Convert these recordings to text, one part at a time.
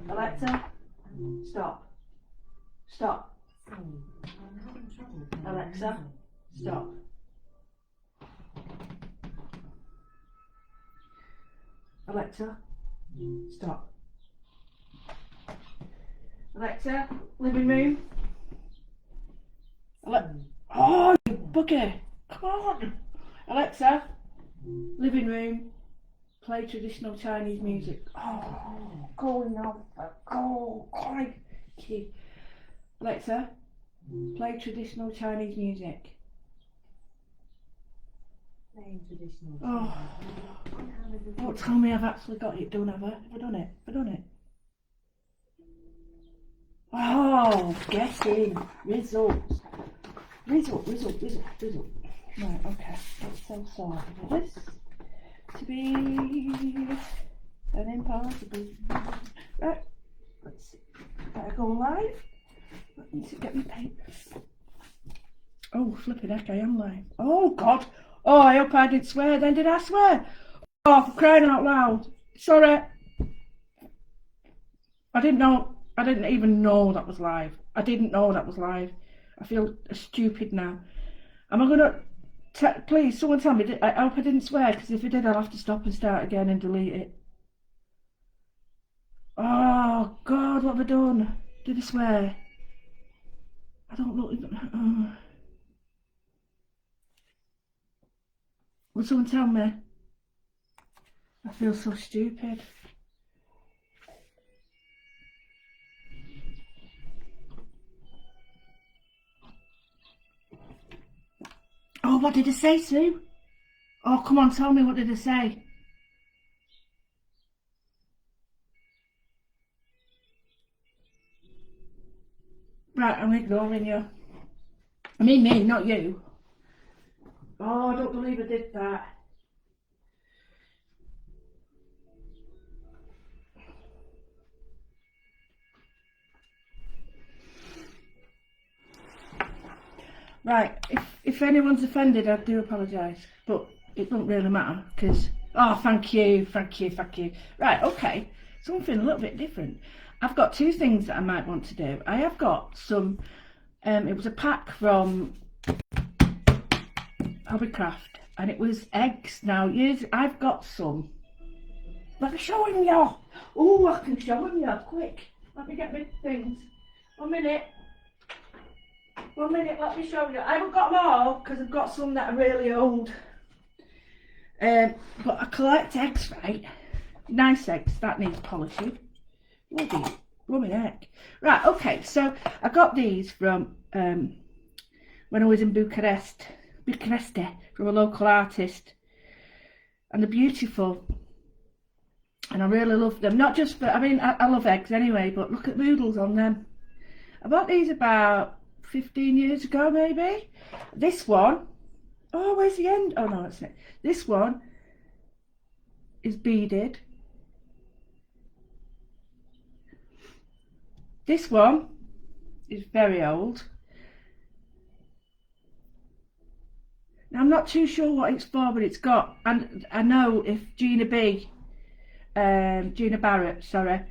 Alexa, stop. Stop. Alexa, stop. Alexa, stop. Alexa, living room. Oh, you bugger! Come on! Alexa, living room. Play traditional Chinese music. Oh, go now. Go, crikey. Alexa, play traditional Chinese music. Playing traditional. Oh, don't tell me I've actually got it done, have I? Have I done it? Have I done it? Oh, get in. Results. Result. Right, okay. Let's so sorry for this to be an impossible. Right, let's see. Better go live. Let me see, get my papers. Oh, flipping heck, I am live. Oh, God. Oh, I hope I didn't swear then. Did I swear? Oh, for crying out loud. Sorry. I didn't even know that was live. I didn't know that was live. I feel stupid now. Am I gonna... please, someone tell me. I hope I didn't swear, because if I did, I'll have to stop and start again and delete it. Oh, God, what have I done? Did I swear? I don't look... Will someone tell me? I feel so stupid. Oh, what did I say, Sue? Oh, come on, tell me, what did I say? Right, I'm ignoring you. I mean me, not you. Oh, I don't believe I did that. Right, if anyone's offended, I do apologise, but it doesn't really matter, because... Oh, thank you. Right, okay, something a little bit different. I've got two things that I might want to do. I have got some... it was a pack from Hobbycraft, and it was eggs. Now, I've got some. Let me show him you. Oh, I can show him you, quick. Let me get my things. 1 minute. 1 minute, let me show you. I haven't got them all, because I've got some that are really old. But I collect eggs, right? Nice eggs, that needs polishing. Bloody heck. Right, okay, so I got these from when I was in Bucharest, from a local artist. And they're beautiful. And I really love them. Not just for, I mean, I love eggs anyway, but look at moodles on them. I bought these about 15 years ago, maybe. This one, oh, where's the end? Oh, no, that's it. This one is beaded. This one is very old. Now, I'm not too sure what it's for, but it's got, and I know if Gina Barrett, sorry,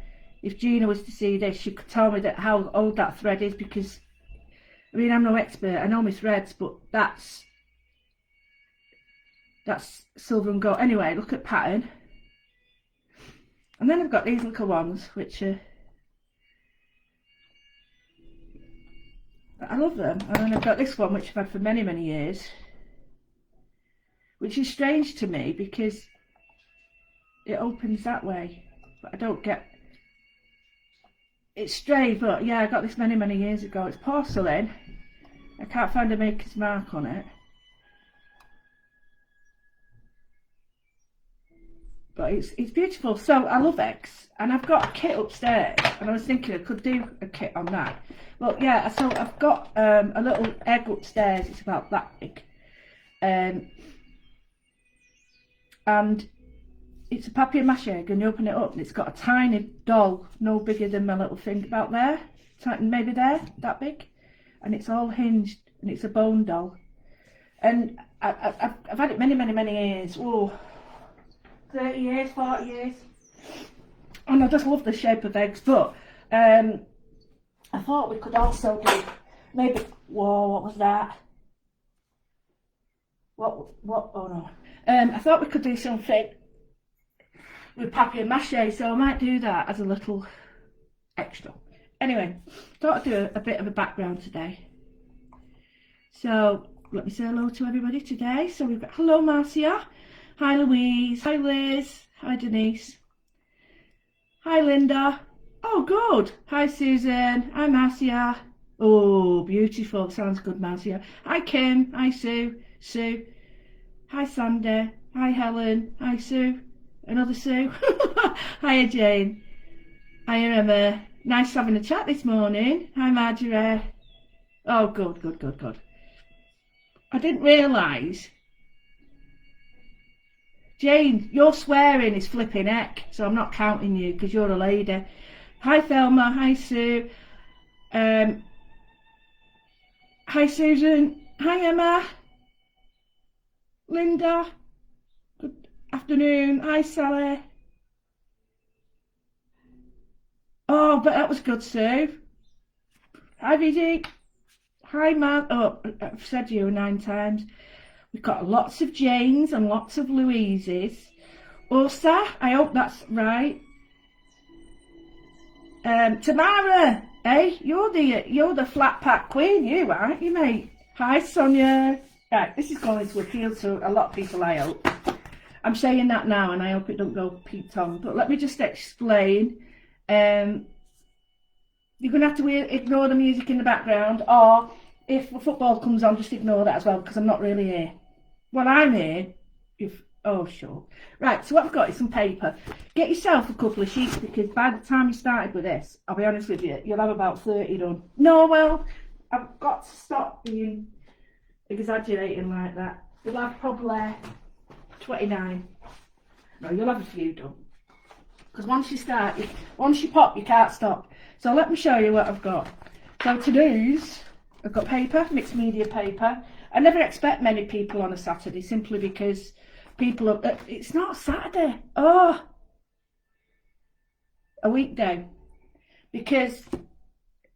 if Gina was to see this, she could tell me that how old that thread is, because I mean, I'm no expert, I know my threads, but that's silver and gold. Anyway, look at pattern. And then I've got these little ones, which are, I love them. And then I've got this one, which I've had for many, many years, which is strange to me because it opens that way, but I don't get, it's strange, but yeah, I got this many, many years ago. It's porcelain. I can't find a maker's mark on it, but it's beautiful. So I love eggs, and I've got a kit upstairs, and I was thinking I could do a kit on that. Well, yeah, so I've got a little egg upstairs. It's about that big, and it's a papier-mâché egg, and you open it up and it's got a tiny doll, no bigger than my little finger, about there, maybe there, that big, and it's all hinged, and it's a bone doll. And I've had it many, many, many years. Oh, 30 years, 40 years. And I just love the shape of eggs, but I thought we could also do maybe, whoa, what was that? What, oh no. I thought we could do something with papier-mâché, so I might do that as a little extra. Anyway, thought I'd do a bit of a background today. So, let me say hello to everybody today. So we've got, hello Marcia, hi Louise, hi Liz, hi Denise, hi Linda, oh good, hi Susan, hi Marcia, oh beautiful, sounds good Marcia, hi Kim, hi Sue, hi Sandy, hi Helen, hi Sue, another Sue, hiya Jane, hiya Emma, nice having a chat this morning, hi Marjorie, oh good. I didn't realise, Jane, your swearing is flipping heck, so I'm not counting you because you're a lady. Hi Thelma, hi Sue, hi Susan, hi Emma, Linda, good afternoon, hi Sally. Oh, but that was good, Sue. Hi Vicky, hi Matt, oh, I've said you 9 times. We've got lots of Janes and lots of Louises. Ursa, I hope that's right. Tamara, hey, you're the flat pack queen, you aren't you, mate? Hi Sonia. Right, this is going to appeal to a lot of people, I hope. I'm saying that now and I hope it don't go Pete on, but let me just explain. You're going to have to ignore the music in the background, or if the football comes on, just ignore that as well, because I'm not really here. Well, I'm here. Oh, sure. Right, so what I've got is some paper. Get yourself a couple of sheets, because by the time you started with this, I'll be honest with you, you'll have about 30 done. No, well, I've got to stop being exaggerating like that. You'll have probably 29. No, you'll have a few done. Because once you pop, you can't stop. So let me show you what I've got. So today's, I've got paper, mixed media paper. I never expect many people on a Saturday, simply because people are, it's not Saturday, oh, a weekday, because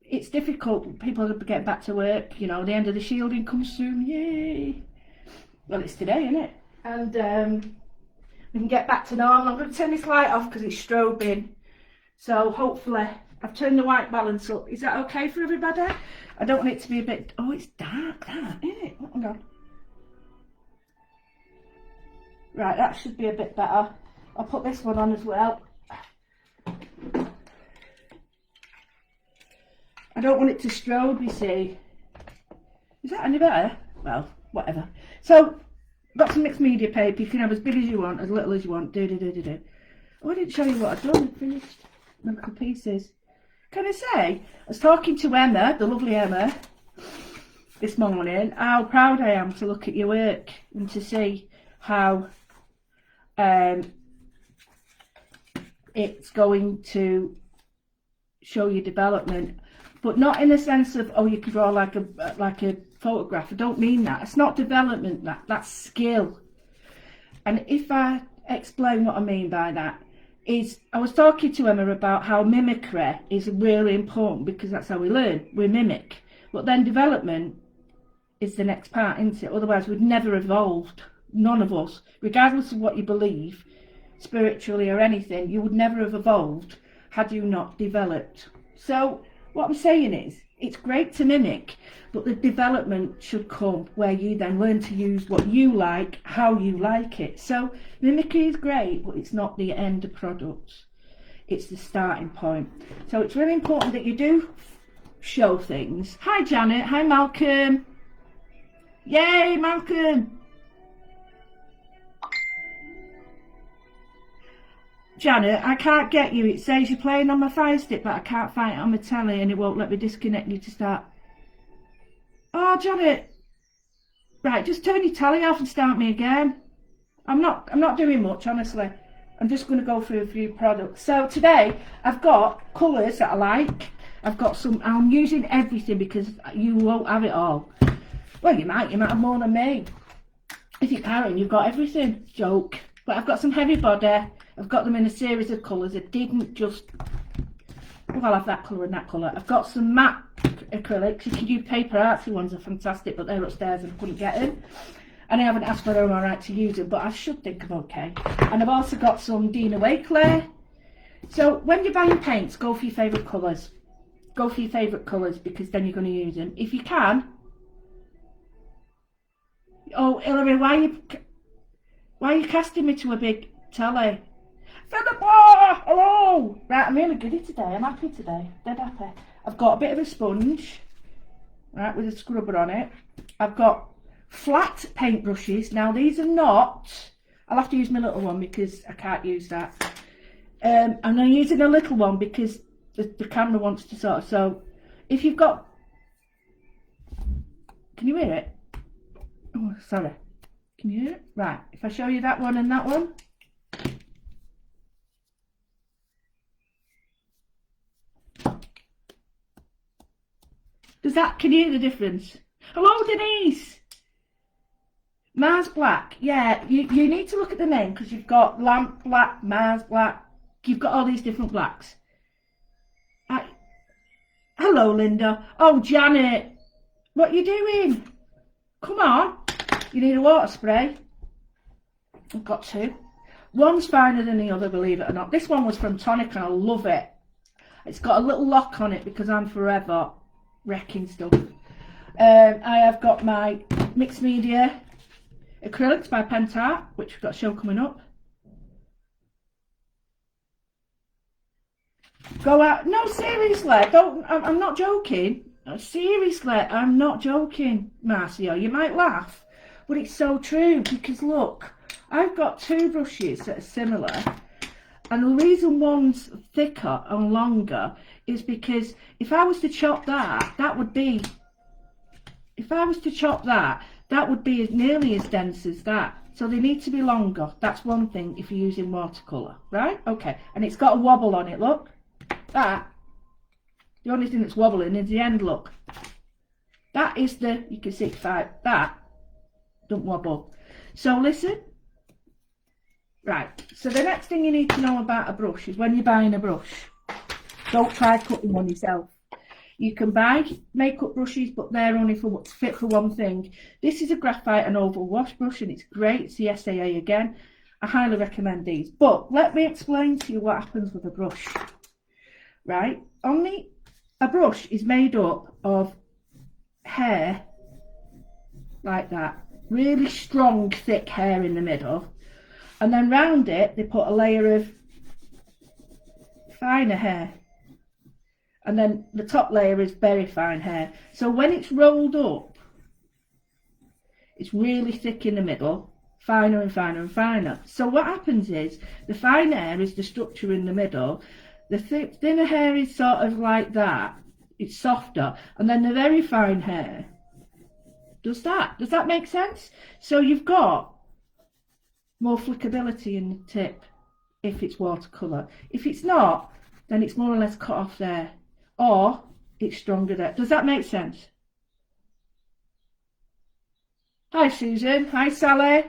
it's difficult, people get back to work, you know, the end of the shielding comes soon, yay. Well, it's today, isn't it? And we can get back to normal. I'm going to turn this light off because it's strobing, so hopefully I've turned the white balance up. Is that okay for everybody? I don't want it to be a bit, oh, it's dark, that, isn't it? Hang on. Right, that should be a bit better. I'll put this one on as well. I don't want it to strobe, you see. Is that any better? Well, whatever. So, got some mixed media paper. You can have as big as you want, as little as you want. Do. Oh, I didn't show you what I've done. I finished my little pieces. Can I say, I was talking to Emma, the lovely Emma, this morning, how proud I am to look at your work and to see how it's going to show your development, but not in the sense of, oh, you can draw like a photograph. I don't mean that. It's not development, that's skill. And if I explain what I mean by that, is I was talking to Emma about how mimicry is really important, because that's how we learn, we mimic. But then development is the next part, isn't it? Otherwise we'd never evolved, none of us, regardless of what you believe, spiritually or anything, you would never have evolved had you not developed. So what I'm saying is, it's great to mimic, but the development should come where you then learn to use what you like, how you like it. So mimicry is great, but it's not the end product. It's the starting point. So it's really important that you do show things. Hi Janet, hi Malcolm. Yay, Malcolm. Janet, I can't get you. It says you're playing on my Fire Stick, but I can't find it on my telly and it won't let me disconnect you to start. Oh, Janet. Right, just turn your telly off and start me again. I'm not doing much, honestly. I'm just going to go through a few products. So today, I've got colours that I like. I've got some, I'm using everything because you won't have it all. Well, you might have more than me. If you're Karen, you've got everything. Joke. But I've got some heavy body. I've got them in a series of colours. I didn't just, oh, I'll have that colour and that colour. I've got some matte acrylics. You can do paper artsy ones, are fantastic, but they're upstairs and I couldn't get them. And I haven't asked whether I'm alright to use them, but I should think I'm okay. And I've also got some Dina Wakeler. So when you're buying paints, go for your favourite colours. Go for your favourite colours, because then you're going to use them. If you can. Oh, Hilary, why are you casting me to a big telly? Philip, oh, hello! Right, I'm really giddy today. I'm happy today. Dead happy. I've got a bit of a sponge, right, with a scrubber on it. I've got flat paintbrushes. Now these are not, I'll have to use my little one because I can't use that. I'm using a little one because the camera wants to sort of, so if you've got, can you hear it? Oh, sorry. Can you hear it? Right, if I show you that one and that one. Does that, can you hear the difference? Hello, Denise! Mars Black, yeah, you need to look at the name because you've got Lamp Black, Mars Black, you've got all these different blacks. Hello, Linda. Oh, Janet, what are you doing? Come on, you need a water spray. I've got two. One's finer than the other, believe it or not. This one was from Tonic and I love it. It's got a little lock on it because I'm forever wrecking stuff. I have got my mixed media acrylics by Pentart, which we've got a show coming up. Go out. No, seriously, don't. I'm not joking. Seriously, I'm not joking, Marcia. You might laugh, but it's so true because look, I've got two brushes that are similar, and the reason one's thicker and longer is because if I was to chop that would be, if I was to chop that would be nearly as dense as that. So they need to be longer. That's one thing if you're using watercolour, right? Okay, and it's got a wobble on it, look. That, the only thing that's wobbling is the end, look. That is the, you can see that don't wobble. So listen. Right, so the next thing you need to know about a brush is when you're buying a brush, don't try cutting one yourself. You can buy makeup brushes, but they're only fit for one thing. This is a graphite and oval wash brush and it's great. It's the SAA again. I highly recommend these. But let me explain to you what happens with a brush. Right, only a brush is made up of hair like that, really strong thick hair in the middle, and then round it they put a layer of finer hair, and then the top layer is very fine hair. So when it's rolled up, it's really thick in the middle, finer and finer and finer. So what happens is the fine hair is the structure in the middle. The thinner hair is sort of like that, it's softer, and then the very fine hair does that. Does that make sense? So you've got more flickability in the tip if it's watercolour. If it's not, then it's more or less cut off there, or it's stronger there. Does that make sense? Hi Susan, hi Sally.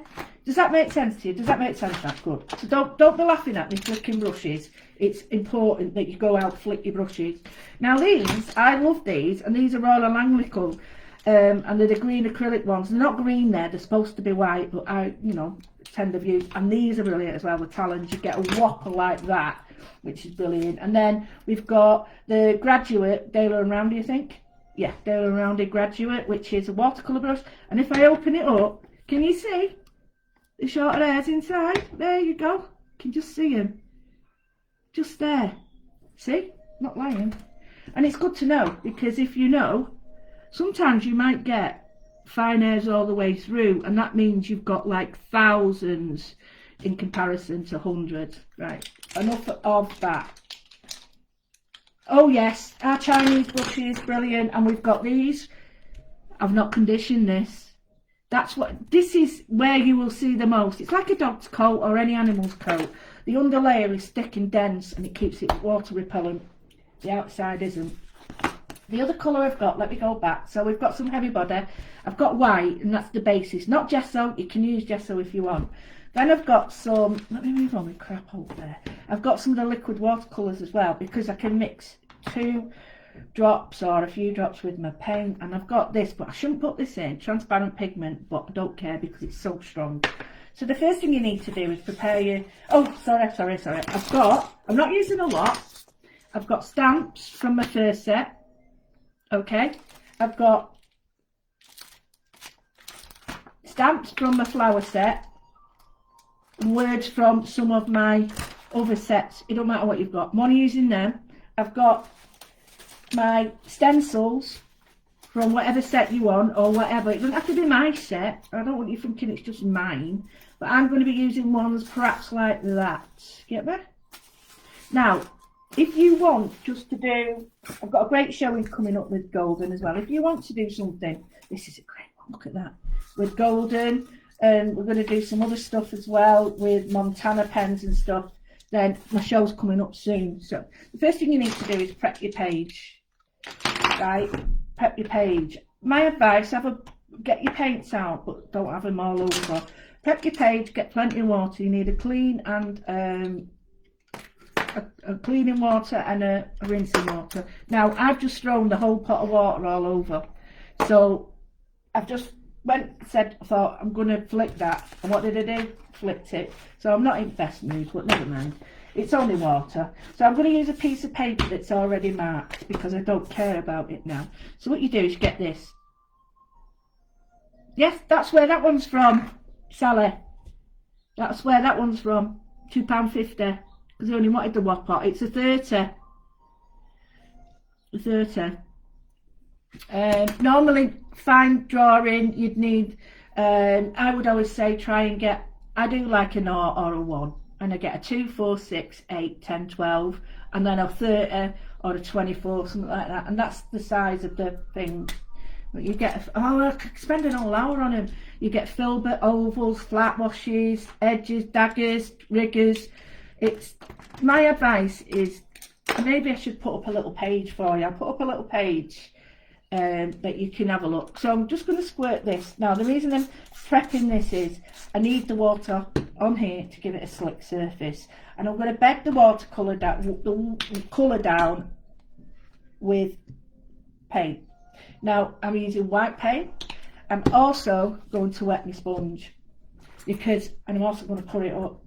Does that make sense to you? Does that make sense? That's good. So don't be laughing at me flicking brushes. It's important that you go out flick your brushes. Now these, I love these, and these are Royal Langlickel, and they're the green acrylic ones. They're not green there, they're supposed to be white, but I, you know, tend to use, and these are brilliant as well, the Talons. You get a whopper like that, which is brilliant. And then we've got the Graduate, Dale and Roundy, I think. Yeah, Dale and Roundy Graduate, which is a watercolour brush. And if I open it up, can you see the shorter hairs inside? There you go. You can just see them. Just there. See? Not lying. And it's good to know, because if you know, sometimes you might get fine hairs all the way through, and that means you've got like thousands in comparison to hundreds. Right, enough of that. Oh yes, our Chinese brushes, brilliant. And we've got these. I've not conditioned this. This is where you will see the most. It's like a dog's coat or any animal's coat. The underlayer is thick and dense and it keeps it water repellent. The outside isn't. The other colour I've got, let me go back. So we've got some heavy body. I've got white, and that's the basis. Not gesso, you can use gesso if you want. Then I've got some, let me move on with crap over there. I've got some of the liquid watercolours as well, because I can mix 2 drops or a few drops with my paint. And I've got this, but I shouldn't put this in, transparent pigment, but I don't care because it's so strong. So the first thing you need to do is prepare your, oh, sorry. I'm not using a lot. I've got stamps from my first set. Okay, I've got stamps from my flower set, and words from some of my other sets. It don't matter what you've got. I'm only using them. I've got my stencils from whatever set you want or whatever. It doesn't have to be my set. I don't want you thinking it's just mine. But I'm going to be using ones perhaps like that. Get me? Now, if you want just to do, I've got a great showing coming up with golden as well. If you want to do something, this is a great one, look at that. With golden, and we're going to do some other stuff as well with Montana pens and stuff, then my show's coming up soon. So the first thing you need to do is prep your page, right? Prep your page. My advice, get your paints out, but don't have them all over. Prep your page, get plenty of water. You need a clean and a cleaning water and a rinsing water. Now I've just thrown the whole pot of water all over, so I've just thought I'm going to flick that, and what did I do? Flicked it. So I'm not in best mood, but never mind, it's only water. So I'm going to use a piece of paper that's already marked because I don't care about it now. So what you do is you get this. Yes, that's where that one's from, Sally. That's where that one's from. £2.50. Because I only wanted the Whopper. It's a 30. Normally, fine drawing, you'd need, I would always say try and get, I do like an or a 1. And I get a 2, 4, 6, 8, 10, 12. And then a 30 or a 24, something like that. And that's the size of the thing. But you get, I could spend an whole hour on them. You get filbert, ovals, flat washes, edges, daggers, riggers. It's, my advice is, maybe I should put up a little page for you. I'll put up a little page that you can have a look. So I'm just going to squirt this. Now the reason I'm prepping this is I need the water on here to give it a slick surface, and I'm going to bed the watercolour down, the colour down with paint. Now I'm using white paint. I'm also going to wet my sponge because, and I'm also going to put it up.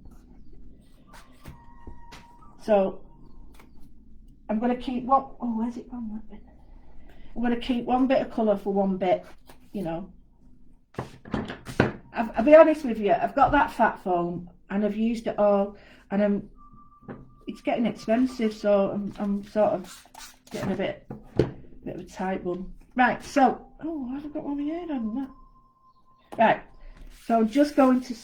So I'm going to keep one, oh, where's it gone, that bit? I'm going to keep one bit of colour for one bit, you know. I'll be honest with you, I've got that fat foam and I've used it all, and it's getting expensive, so I'm sort of getting a bit of a tight one. Right, so, oh, I've got one of my hair on that. Right, so I'm just going to,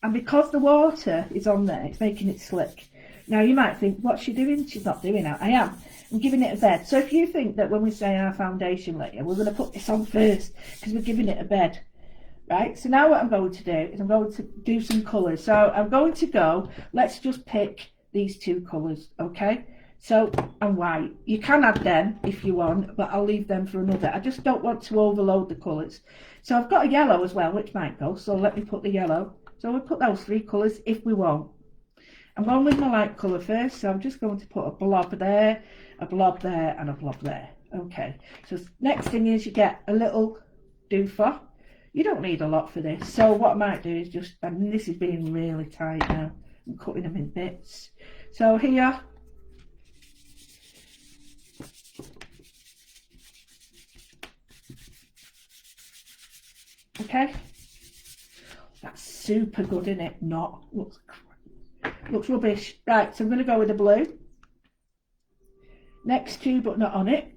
and because the water is on there, it's making it slick. Now you might think, what's she doing? She's not doing that. I am. I'm giving it a bed. So if you think that when we say our foundation layer, we're going to put this on first because we're giving it a bed, right? So now what I'm going to do is I'm going to do some colours. So I'm going to go, let's just pick these 2 colours, okay? So, and white. You can add them if you want, but I'll leave them for another. I just don't want to overload the colours. So I've got a yellow as well, which might go. So let me put the yellow. So we'll put those 3 colours if we want. I'm going with my light colour first, so I'm just going to put a blob there, a blob there, and a blob there. Okay, so next thing is you get a little doofer. You don't need a lot for this, so what I might do is just, and this is being really tight now, I'm cutting them in bits. So here, okay, that's super good, isn't it? Not, looks rubbish. Right, so I'm going to go with the blue next to, but not on it.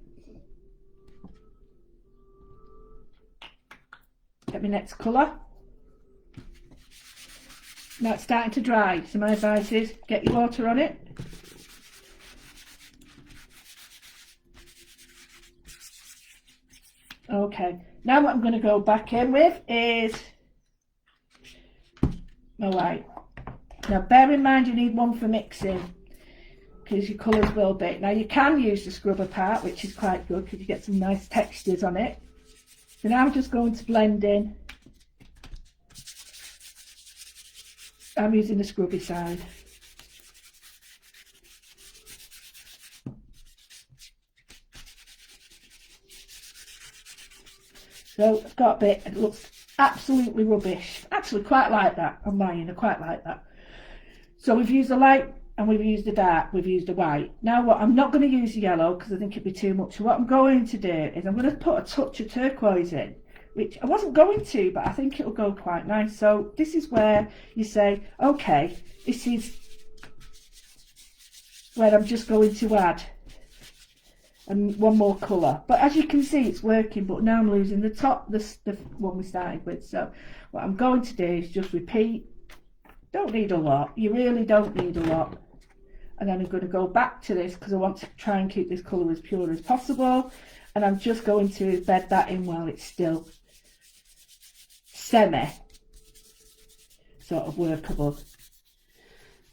Get my next colour. Now it's starting to dry, so my advice is get your water on it. Okay, now what I'm going to go back in with is my white. Now bear in mind you need one for mixing, because your colours will be. Now you can use the scrubber part, which is quite good because you get some nice textures on it. So now I'm just going to blend in. I'm using the scrubby side. So I've got a bit, it looks absolutely rubbish. Actually quite like that on mine, I quite like that. So we've used the light and we've used the dark, we've used the white. Now what, I'm not going to use the yellow because I think it'd be too much. So what I'm going to do is I'm going to put a touch of turquoise in, which I wasn't going to, but I think it'll go quite nice. So this is where you say, okay, this is where I'm just going to add one more colour. But as you can see, it's working, but now I'm losing the top, the one we started with. So what I'm going to do is just repeat. Don't need a lot, you really don't need a lot. And then I'm going to go back to this because I want to try and keep this colour as pure as possible. And I'm just going to bed that in while it's still semi sort of workable.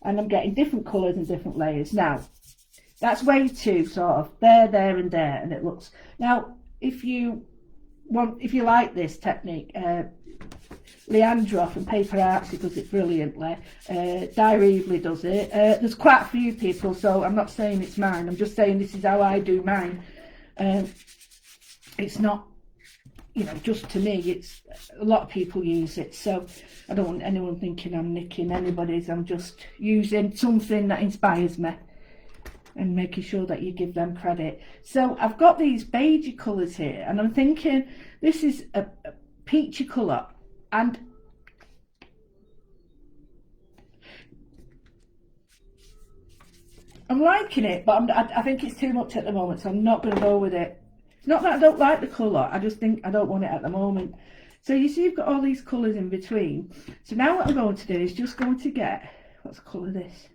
And I'm getting different colours and different layers. Now, that's way too sort of there and there, and it looks. Now, if you like this technique, Leandro from Paper Artsy does it brilliantly. Diary Evelyn does it. There's quite a few people, so I'm not saying it's mine. I'm just saying this is how I do mine. It's not, you know, just to me. It's a lot of people use it, so I don't want anyone thinking I'm nicking anybody's. I'm just using something that inspires me and making sure that you give them credit. So I've got these beigey colours here, and I'm thinking this is a peachy colour, and I'm liking it, but I think it's too much at the moment, so I'm not going to go with it. It's not that I don't like the colour, I just think I don't want it at the moment. So you see you've got all these colours in between. So now what I'm going to do is just going to get, what's the colour of this?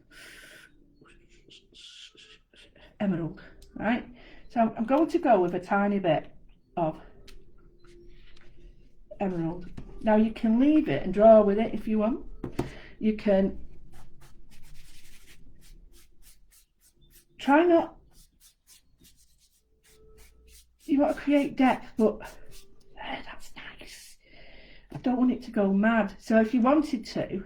Emerald, right? So I'm going to go with a tiny bit of emerald. Now you can leave it and draw with it if you want. You can try not, you want to create depth, but that's nice. I don't want it to go mad. So if you wanted to,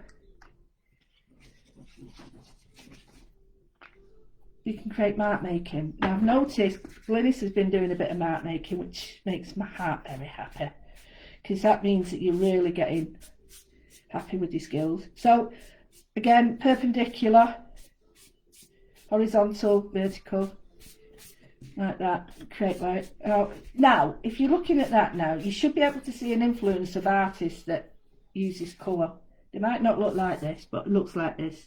you can create mark making. Now I've noticed Glynis has been doing a bit of mark making, which makes my heart very happy, because that means that you're really getting happy with your skills. So again, perpendicular, horizontal, vertical, like that, create light. Now if you're looking at that now, you should be able to see an influence of artists that use this colour. They might not look like this, but it looks like this.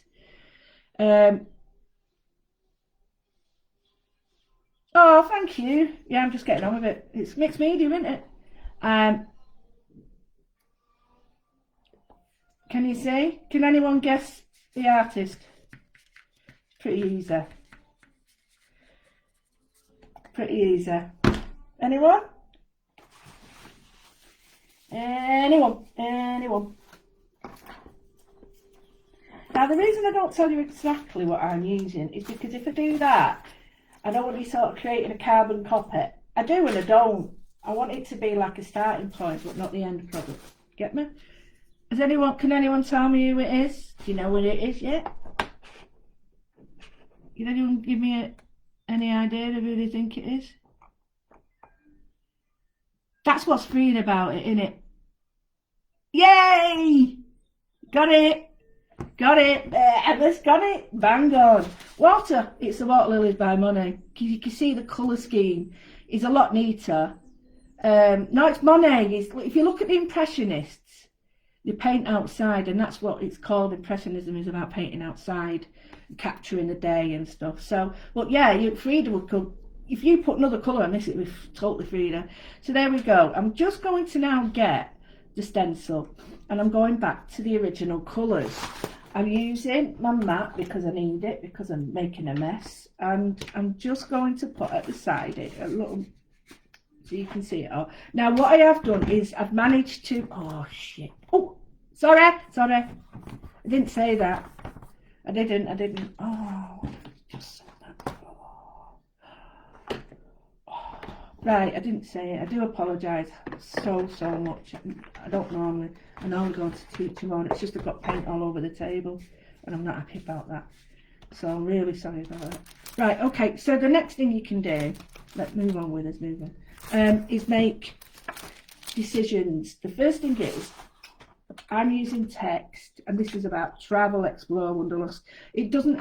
Oh, thank you. Yeah, I'm just getting on with it. It's mixed media, isn't it? Can you see? Can anyone guess the artist? Pretty easy. Pretty easy. Anyone? Anyone? Anyone? Now the reason I don't tell you exactly what I'm using is because if I do that, I don't want you sort of creating a carbon copy. I do and I don't. I want it to be like a starting point, but not the end product. Get me? Has anyone? Can anyone tell me who it is? Do you know what it is yet? Can anyone give me any idea of who they think it is? That's what's freeing about it, isn't it? Yay! Got it! Got it! Emma's got it! Bang on! Water! It's the Water Lilies by Monet. You can see the colour scheme is a lot neater. No, it's Monet. If you look at the Impressionists, they paint outside, and that's what it's called. Impressionism is about painting outside, capturing the day and stuff. So, but yeah, Frida would come. If you put another colour on this, it would be totally Frida. So there we go. I'm just going to now get the stencil, and I'm going back to the original colours. I'm using my mat because I need it, because I'm making a mess, and I'm just going to put at the side a little, so you can see it all. Now what I have done is I've managed to, oh shit, oh sorry, I didn't say that, I didn't, oh, just said that. Right, I didn't say it. I do apologise so much. I don't normally. I normally go to teach you on. It's just I've got paint all over the table and I'm not happy about that. So I'm really sorry about that. Right, okay, so the next thing you can do, let's move on with us, is make decisions. The first thing is, I'm using text, and this is about travel, explore, wanderlust. It doesn't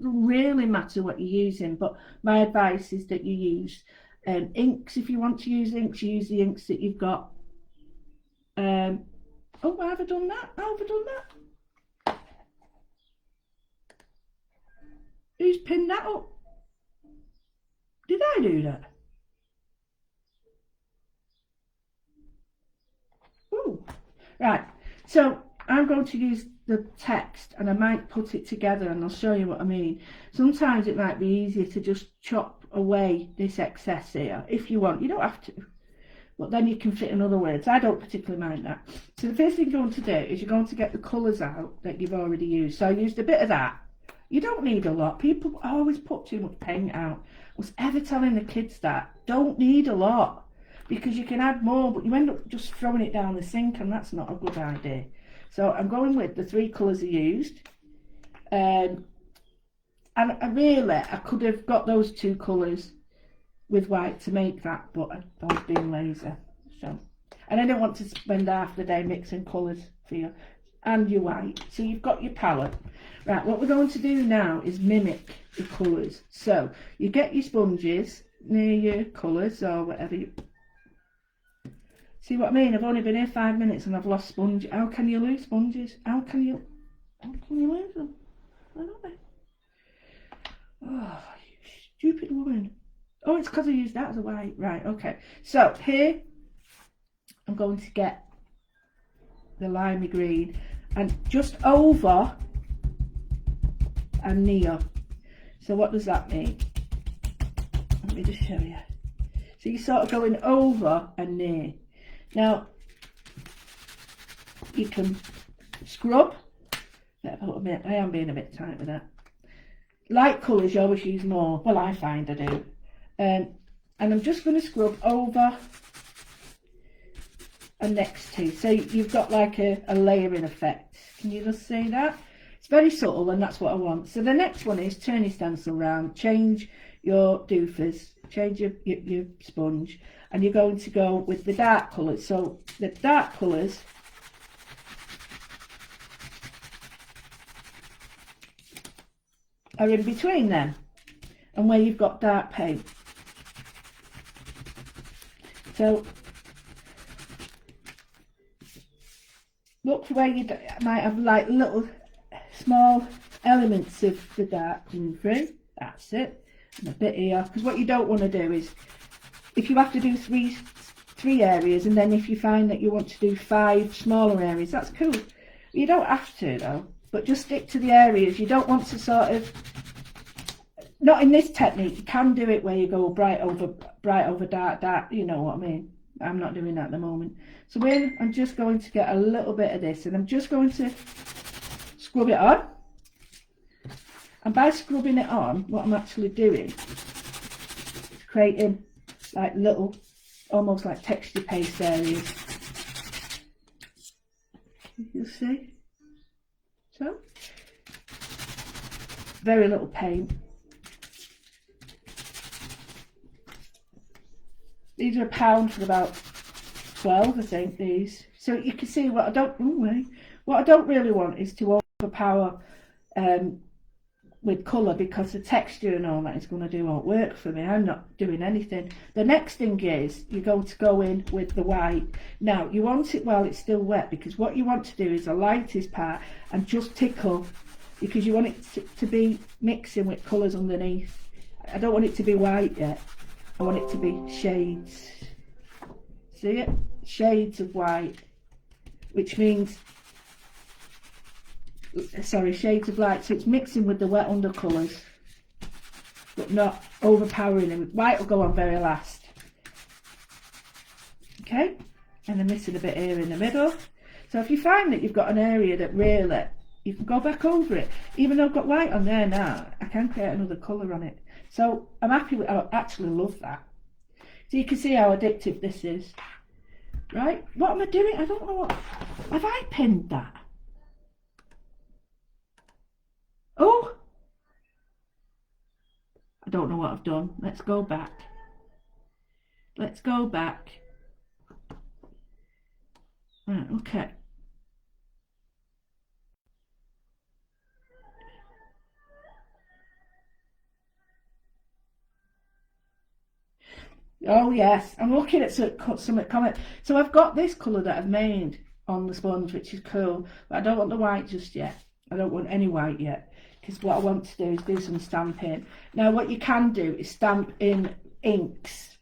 really matter what you're using, but my advice is that you use inks. If you want to use inks, you use the inks that you've got. Oh, have I done that? How have I done that? Who's pinned that up? Did I do that? Ooh. Right, so I'm going to use the text and I might put it together and I'll show you what I mean. Sometimes it might be easier to just chop away this excess here if you want. You don't have to, but then you can fit in other words. I don't particularly mind that. So the first thing you're going to do is you're going to get the colours out that you've already used. So I used a bit of that. You don't need a lot. People always put too much paint out. I was ever telling the kids that. Don't need a lot, because you can add more, but you end up just throwing it down the sink, and that's not a good idea. So I'm going with the 3 colours I used. And I could have got those 2 colours with white to make that, but I was being lazy. So, and I didn't want to spend half the day mixing colours for you. And your white. So you've got your palette. Right, what we're going to do now is mimic the colours. So you get your sponges near your colours or whatever you... See what I mean? I've only been here 5 minutes and I've lost sponge. How can you lose sponges? How can you lose them? Where are they? Oh, you stupid woman. Oh, it's because I used that as a white. Right, okay. So here I'm going to get the limey green and just over and near. So what does that mean? Let me just show you. So you're sort of going over and near. Now you can scrub. I am being a bit tight with that. Light colours you always use more. Well, I find I do. And I'm just going to scrub over and next to, so you've got like a layering effect. Can you just see that? It's very subtle, and that's what I want. So the next one is turn your stencil round, change your doofers, change your sponge, and you're going to go with the dark colours. So the dark colours are in between them and where you've got dark paint. So look for where you might have like little small elements of the dark coming through. That's it. And a bit here, because what you don't want to do is, if you have to do three areas, and then if you find that you want to do 5 smaller areas, that's cool. You don't have to though, but just stick to the areas. You don't want to sort of, not in this technique. You can do it where you go bright over dark, you know what I mean. I'm not doing that at the moment. So I'm just going to get a little bit of this, and I'm just going to scrub it on. And by scrubbing it on, what I'm actually doing is creating like little, almost like texture paste areas. You'll see. So, very little paint. These are £1 for about 12, I think, these. So you can see what I don't really want is to overpower with colour, because the texture and all that is going to do won't work for me. I'm not doing anything. The next thing is you're going to go in with the white. Now you want it while it's still wet, because what you want to do is the lightest part and just tickle, because you want it to be mixing with colours underneath. I don't want it to be white yet. I want it to be shades. See it? Shades of white, which means, sorry, shades of light. So it's mixing with the wet undercolours, but not overpowering them. White will go on very last. Okay, and I'm missing a bit here in the middle. So if you find that you've got an area that really, you can go back over it. Even though I've got white on there now, I can create another colour on it. So I'm happy with, I actually love that. So you can see how addictive this is. Right, what am I doing? I don't know what, have I pinned that? Oh, I don't know what I've done. Let's go back. Let's go back. Right, okay. Oh yes, I'm looking at some comment. So I've got this colour that I've made on the sponge, which is cool, but I don't want the white just yet. I don't want any white yet, because what I want to do is do some stamping. Now what you can do is stamp in inks.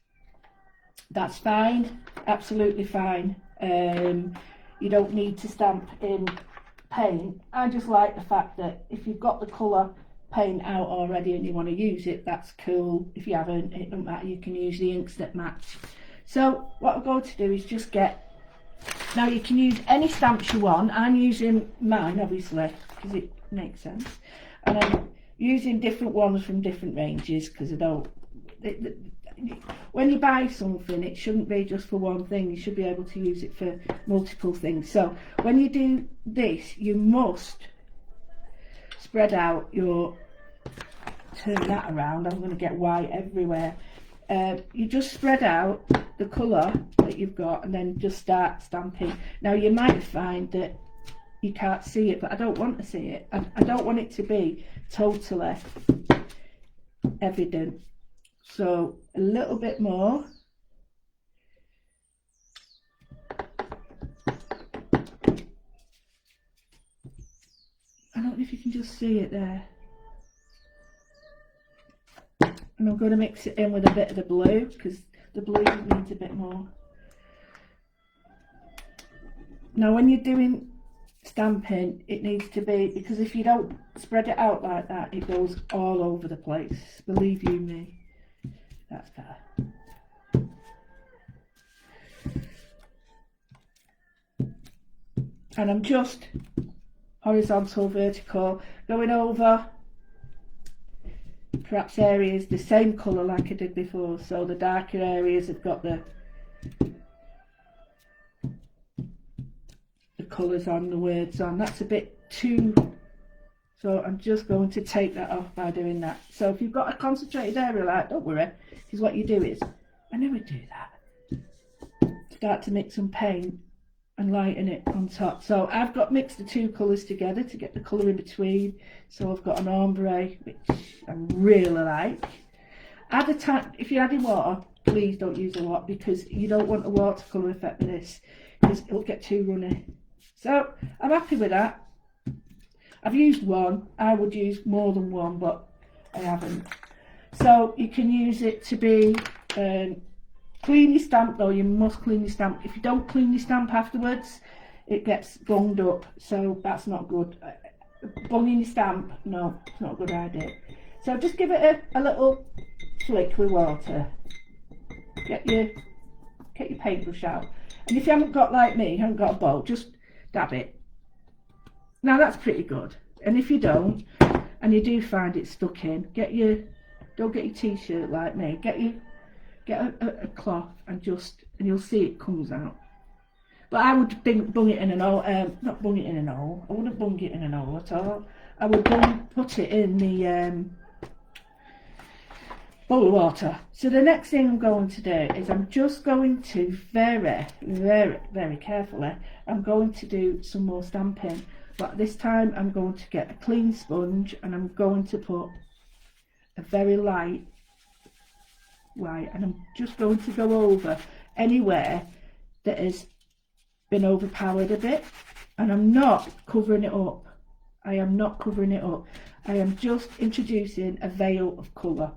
That's fine, absolutely fine. You don't need to stamp in paint. I just like the fact that if you've got the colour paint out already and you want to use it, that's cool. If you haven't, it doesn't matter, you can use the inks that match. So what I'm going to do is just get, now you can use any stamps you want. I'm using mine obviously because it makes sense, and I'm using different ones from different ranges because I don't, when you buy something it shouldn't be just for one thing, you should be able to use it for multiple things. So when you do this, you must spread out your, turn that around, I'm going to get white everywhere. You just spread out the colour that you've got and then just start stamping. Now you might find that you can't see it, but I don't want to see it. I don't want it to be totally evident. So a little bit more. I don't know if you can just see it there. And I'm going to mix it in with a bit of the blue because the blue needs a bit more. Now when you're doing stamping, it needs to be, because if you don't spread it out like that, it goes all over the place. Believe you me. That's better. And I'm just horizontal, vertical, going over perhaps areas the same colour like I did before. So the darker areas have got the colours on, the words on. That's a bit too, so I'm just going to take that off by doing that. So if you've got a concentrated area like, don't worry, because what you do is, I never do that, start to mix some paint and lighten it on top. So I've got mixed the two colours together to get the colour in between. So I've got an ombre, which I really like. Add a tap, if you're adding water, please don't use a lot because you don't want a watercolour effect with this because it'll get too runny. So I'm happy with that. I've used one, I would use more than one, but I haven't. So you can use it to be, clean your stamp though, you must clean your stamp. If you don't clean your stamp afterwards, it gets bunged up, so that's not good. Bunging your stamp, no, it's not a good idea. So just give it a little flick with water. Get your paintbrush out. And if you haven't got, like me, you haven't got a bowl, just dab it. Now that's pretty good. And if you don't, and you do find it stuck in, don't get your t-shirt like me, get a cloth and you'll see it comes out. But I would bung it in an hole, not bung it in an hole, I wouldn't bung it in an hole at all. I would put it in the bowl of water. So the next thing I'm going to do is I'm just going to very, very, very carefully, I'm going to do some more stamping. But this time I'm going to get a clean sponge and I'm going to put a very light white, and I'm just going to go over anywhere that has been overpowered a bit, and I'm not covering it up. I am not covering it up. I am just introducing a veil of colour.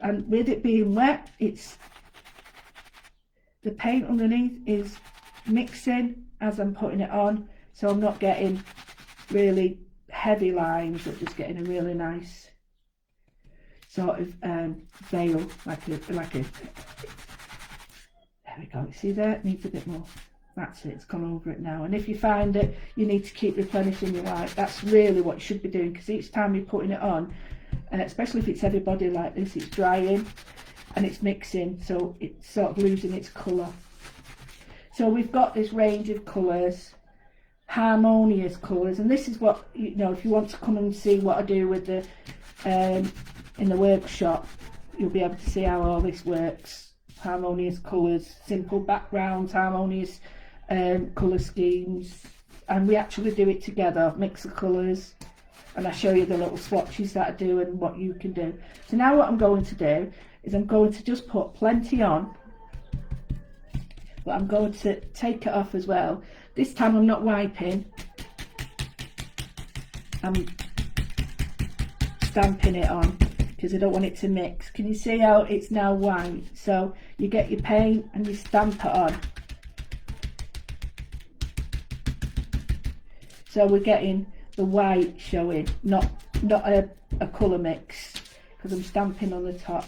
And with it being wet, it's the paint underneath is mixing as I'm putting it on, so I'm not getting really heavy lines, but just getting a really nice sort of veil, like a there we go, see there, it needs a bit more. That's it, it's gone over it now. And if you find that you need to keep replenishing your white, that's really what you should be doing, because each time you're putting it on, especially if it's heavy body like this. It's drying and it's mixing, so it's sort of losing its colour. So we've got this range of colours, harmonious colours, and this is what, you know, if you want to come and see what I do with the in the workshop, you'll be able to see how all this works. Harmonious colours, simple backgrounds, harmonious colour schemes, and we actually do it together, mix the colours, and I show you the little swatches that I do and what you can do. So now what I'm going to do is I'm going to just put plenty on, but I'm going to take it off as well. This time I'm not wiping, I'm stamping it on because I don't want it to mix. Can you see how it's now white? So you get your paint and you stamp it on. So we're getting the white showing, not a colour mix, because I'm stamping on the top.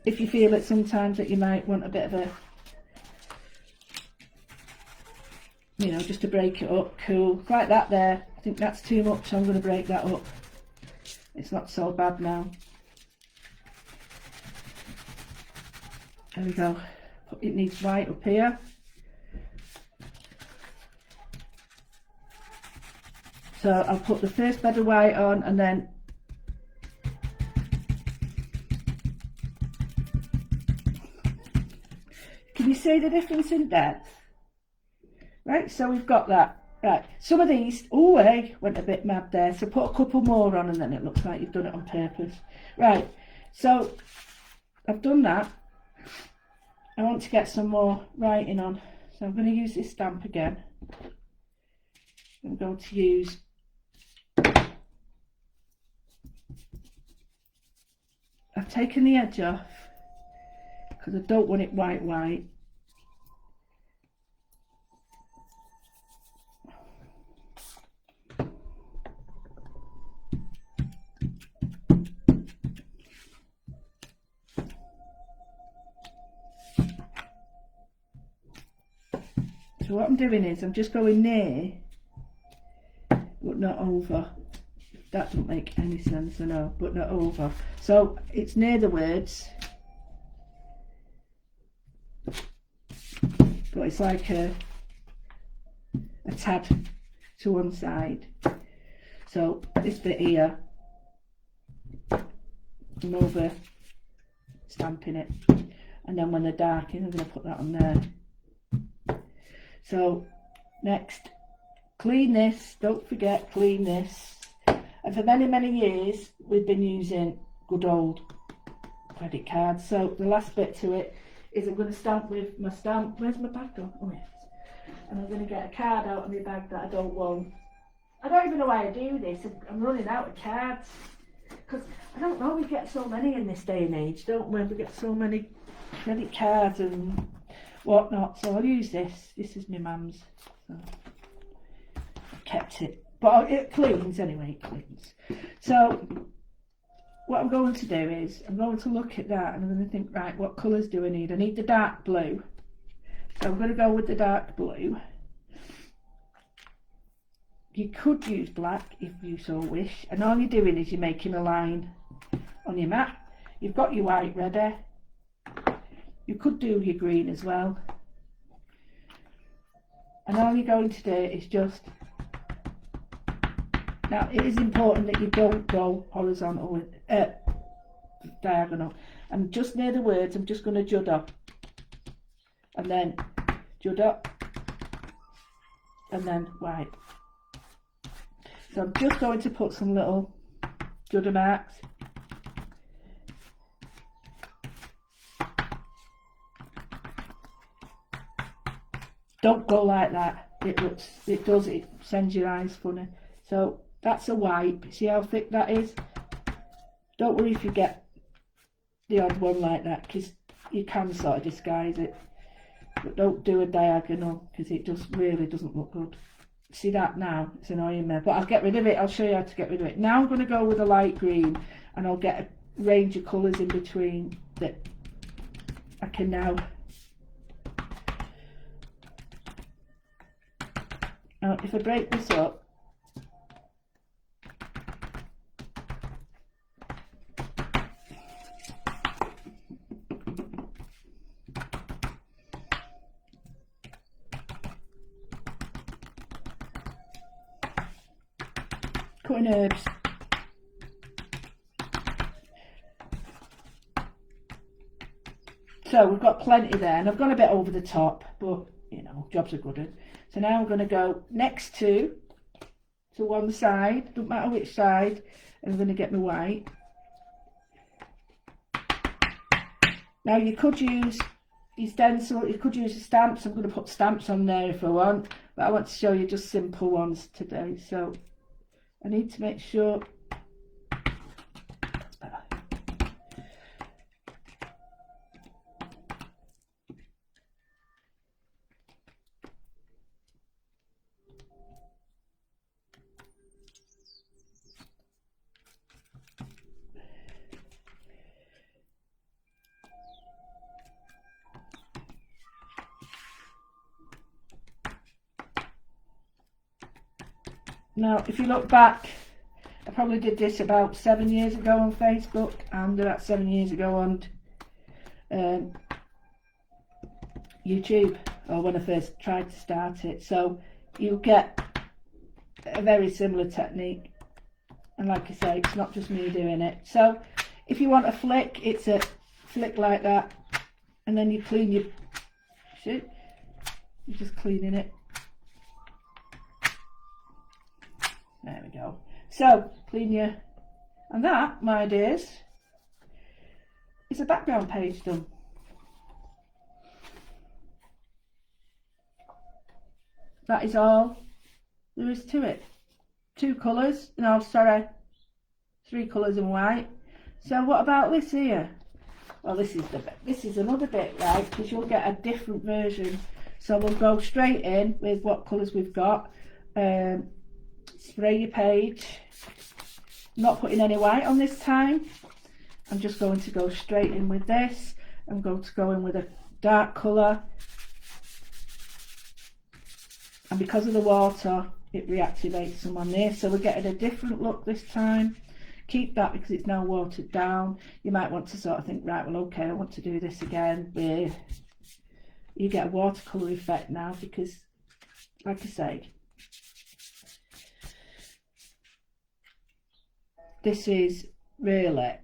If you feel it sometimes that you might want a bit of a, you know, just to break it up, cool, like that there. I think that's too much, so I'm going to break that up. It's not so bad now. There we go. It needs white up here. So I'll put the first bed of white on, and then can you see the difference in depth? Right, so we've got that. Right, some of these, oh, I went a bit mad there, so put a couple more on and then it looks like you've done it on purpose. Right, so I've done that. I want to get some more writing on, so I'm going to use this stamp again. I'm going to use I've taken the edge off because I don't want it white. So what I'm doing is I'm just going near but not over. That doesn't make any sense, I know, but not over. So it's near the words, but it's like a tad to one side. So this bit here, I'm over stamping it, and then when they're darkened I'm going to put that on there. So next, clean this, don't forget, clean this. And for many years we've been using good old credit cards. So the last bit to it is I'm going to stamp with my stamp. Where's my bag gone? Oh yes. And I'm going to get a card out of my bag that I don't want. I don't even know why I do this. I'm running out of cards. Because I don't know, we get so many in this day and age, don't we? We get so many credit cards and whatnot. So I'll use this. This is my mum's. So I've kept it. But it cleans anyway, it cleans. So what I'm going to do is I'm going to look at that and I'm going to think, right, what colours do I need? I need the dark blue. So I'm going to go with the dark blue. You could use black if you so wish. And all you're doing is you're making a line on your mat. You've got your white ready. You could do your green as well. And all you're going to do is just... Now, it is important that you don't go horizontal, diagonal. And just near the words, I'm just going to jud up. And then jud up. And then white. So I'm just going to put some little judder marks. Don't go like that. It sends your eyes funny. So that's a wipe. See how thick that is? Don't worry if you get the odd one like that, because you can sort of disguise it. But don't do a diagonal, because it just really doesn't look good. See that now? It's annoying me. But I'll get rid of it. I'll show you how to get rid of it. Now I'm going to go with a light green, and I'll get a range of colours in between that I can now Now, if I break this up, cutting herbs. So we've got plenty there, and I've gone a bit over the top, but you know, jobs are good. So now I'm going to go next to one side, don't matter which side, and I'm going to get my white. Now you could use your stencil, you could use the stamps. I'm going to put stamps on there if I want, but I want to show you just simple ones today. So I need to make sure. Now, if you look back, I probably did this about 7 years ago on Facebook and about 7 years ago on YouTube, or when I first tried to start it. So you get a very similar technique, and like I say, it's not just me doing it. So if you want a flick, it's a flick like that, and then you clean your shit. You're just cleaning it. There we go. So clean your, and that, my dears, is a background page done. That is all there is to it. 2 colours, no sorry, 3 colours in white. So what about this here? Well, this is the bit, this is another bit, right, because you'll get a different version. So we'll go straight in with what colours we've got. Spray your page. Not putting any white on this time. I'm just going to go straight in with this. I'm going to go in with a dark colour, and because of the water it reactivates them on this, so we're getting a different look this time. Keep that because it's now watered down. You might want to sort of think, right, well okay, I want to do this again with, you get a watercolour effect now, because like I say, this is really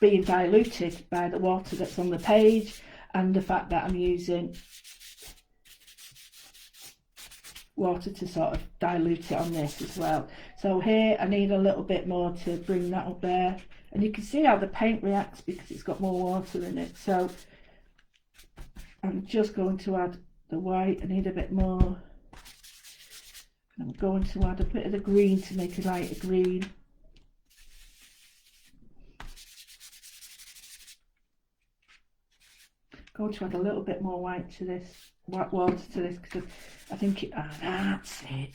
being diluted by the water that's on the page, and the fact that I'm using water to sort of dilute it on this as well. So here I need a little bit more to bring that up there, and you can see how the paint reacts because it's got more water in it. So I'm just going to add the white. I need a bit more. I'm going to add a bit of the green to make a lighter green. Going to add a little bit more white to this, white water to this, because I think it, that's it.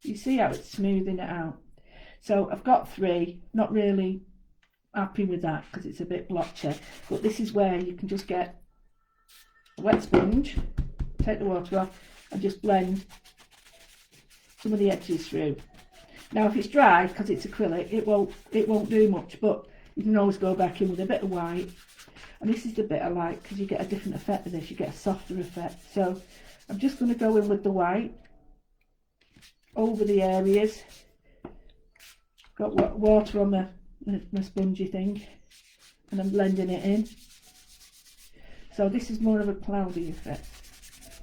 You see how it's smoothing it out. So I've got 3, not really happy with that because it's a bit blotchy, but this is where you can just get a wet sponge, take the water off, and just blend some of the edges through. Now if it's dry, because it's acrylic, it won't do much, but you can always go back in with a bit of white. And this is the bit I like because you get a different effect with this, you get a softer effect. So I'm just going to go in with the white over the areas. Got water on my spongy thing, and I'm blending it in. So this is more of a cloudy effect,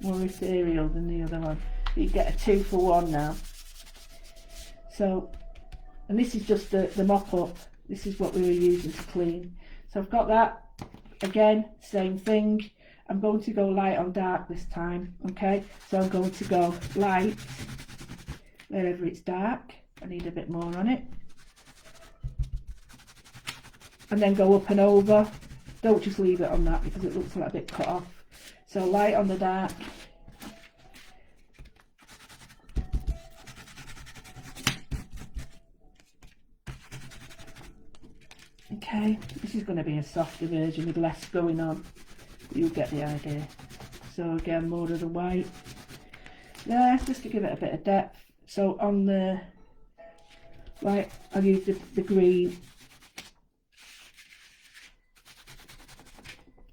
more ethereal than the other one. You get a 2 for 1 now. So, and this is just the mop up. This is what we were using to clean. So I've got that. Again, same thing. I'm going to go light on dark this time, okay? So I'm going to go light wherever it's dark. I need a bit more on it. And then go up and over. Don't just leave it on that because it looks like a bit cut off. So light on the dark. Okay, this is going to be a softer version with less going on. You'll get the idea. so again more of the white there, just to give it a bit of depth. So on the white I'll use the green,